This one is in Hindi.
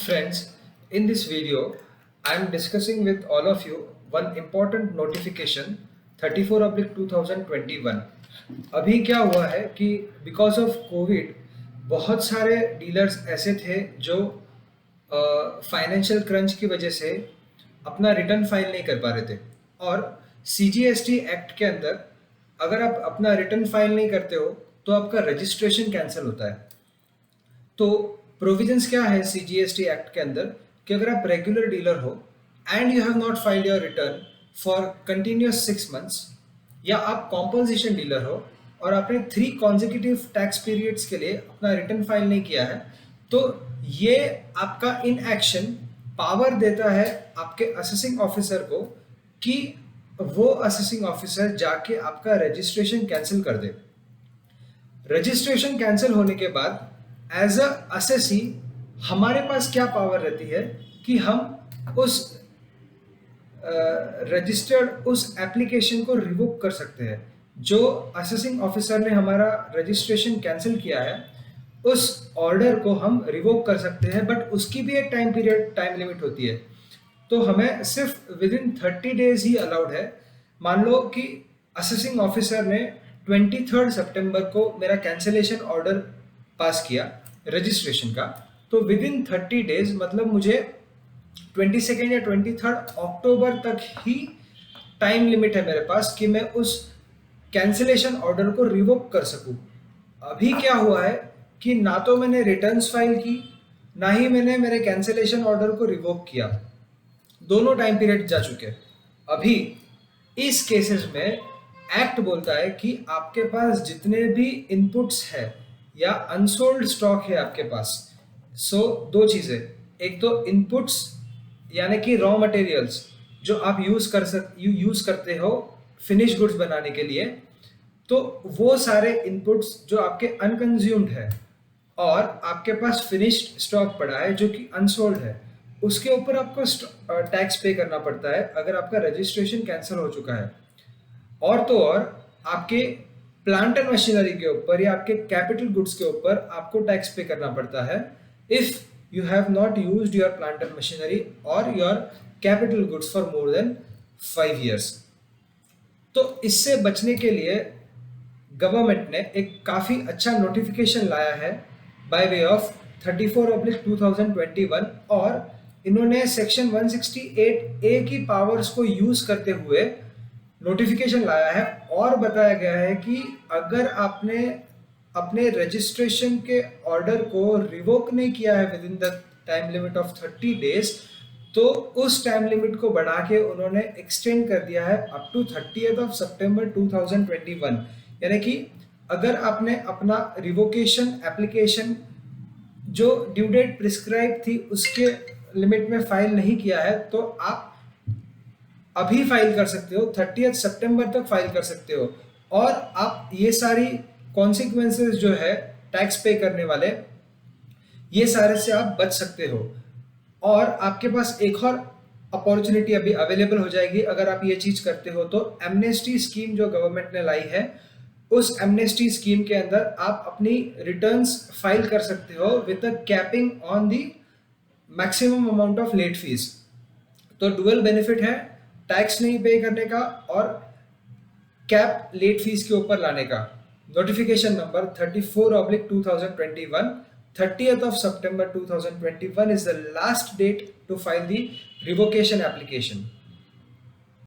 Friends, in this video, I am discussing with all of you one important notification 34/2021। अभी क्या हुआ है कि बिकॉज ऑफ कोविड बहुत सारे डीलर्स ऐसे थे जो फाइनेंशियल क्रंच की वजह से अपना रिटर्न फाइल नहीं कर पा रहे थे। और CGST एक्ट के अंदर अगर आप अपना रिटर्न फाइल नहीं करते हो तो आपका रजिस्ट्रेशन कैंसिल होता है। तो प्रोविजंस क्या है CGST एक्ट के अंदर कि अगर आप रेगुलर डीलर हो and you have not filed your return for continuous 6 months, या आप कॉम्पोजिशन डीलर हो और आपने 3 कॉन्जिक्यूटिव टैक्स पीरियड्स के लिए अपना रिटर्न फाइल नहीं किया है, तो ये आपका इन एक्शन पावर देता है आपके असेसिंग ऑफिसर को कि वो असेसिंग ऑफिसर जाके आपका रजिस्ट्रेशन कैंसिल कर दे। रजिस्ट्रेशन कैंसिल होने के बाद एज अ असेसी हमारे पास क्या पावर रहती है कि हम उस रजिस्टर्ड उस एप्लीकेशन को रिवोक कर सकते हैं। जो असेसिंग ऑफिसर ने हमारा रजिस्ट्रेशन कैंसिल किया है उस ऑर्डर को हम रिवोक कर सकते हैं, बट उसकी भी एक टाइम लिमिट होती है। तो हमें सिर्फ with in 30 days he allowed है। मान लो कि असेसिंग ऑफिसर ने 23 सितंबर को मेरा कैंसिलेशन ऑर्डर पास किया रजिस्ट्रेशन का, तो विद इन 30 डेज मतलब मुझे 22 या 23 अक्टूबर तक ही टाइम लिमिट है मेरे पास कि मैं उस कैंसिलेशन ऑर्डर को रिवोक कर सकूं। अभी क्या हुआ है कि ना तो मैंने रिटर्न्स फाइल की, ना ही मैंने मेरे कैंसिलेशन ऑर्डर को रिवोक किया, दोनों टाइम पीरियड जा चुके। अभी इस केसेस में एक्ट बोलता है कि आपके पास जितने भी इनपुट्स है या अनसोल्ड स्टॉक है आपके पास, सो दो चीज़ें, एक तो इनपुट्स यानी कि रॉ मटेरियल्स जो आप यूज़ करते हो फिनिश गुड्स बनाने के लिए, तो वो सारे इनपुट्स जो आपके अनकंज्यूम्ड है और आपके पास फिनिश्ड स्टॉक पड़ा है जो कि अनसोल्ड है, उसके ऊपर आपको टैक्स पे करना पड़ता है अगर आपका रजिस्ट्रेशन कैंसिल हो चुका है। और तो और आपके प्लांट एंड मशीनरी के ऊपर या आपके कैपिटल गुड्स के ऊपर आपको टैक्स पे करना पड़ता है if you have not used your plant and machinery और your capital goods for more than 5 years। तो इससे बचने के लिए गवर्नमेंट ने एक काफ़ी अच्छा नोटिफिकेशन लाया है बाय वे ऑफ 34/2021, और इन्होंने सेक्शन 168A की पावर्स को यूज़ करते हुए नोटिफिकेशन लाया है और बताया गया है कि अगर आपने अपने रजिस्ट्रेशन के ऑर्डर को रिवोक नहीं किया है with in the time limit of 30 days, तो उस टाइम लिमिट को बढ़ा के उन्होंने एक्सटेंड कर दिया है अप टू 30 सितंबर 2021। यानी कि अगर आपने अपना रिवोकेशन एप्लीकेशन जो ड्यू डेट प्रिस्क्राइब थी उसके लिमिट में फाइल नहीं किया है, तो आप अभी फाइल कर सकते हो, 30 सितंबर तक फाइल कर सकते हो, और आप ये सारी कॉन्सिक्वेंसेस जो है टैक्स पे करने वाले, ये सारे से आप बच सकते हो। और आपके पास एक और अपॉर्चुनिटी अभी अवेलेबल हो जाएगी अगर आप ये चीज़ करते हो, तो एमनेस्टी स्कीम जो गवर्नमेंट ने लाई है, उस एमनेस्टी स्कीम के अंदर आप अपनी रिटर्न्स फाइल कर सकते हो with a capping on the maximum amount of late fees. तो डुअल बेनिफिट है, टैक्स नहीं पे करने का और कैप लेट फीस के ऊपर लाने का। Notification number 34/2021, 30 September 2021 is the last date to file the revocation application.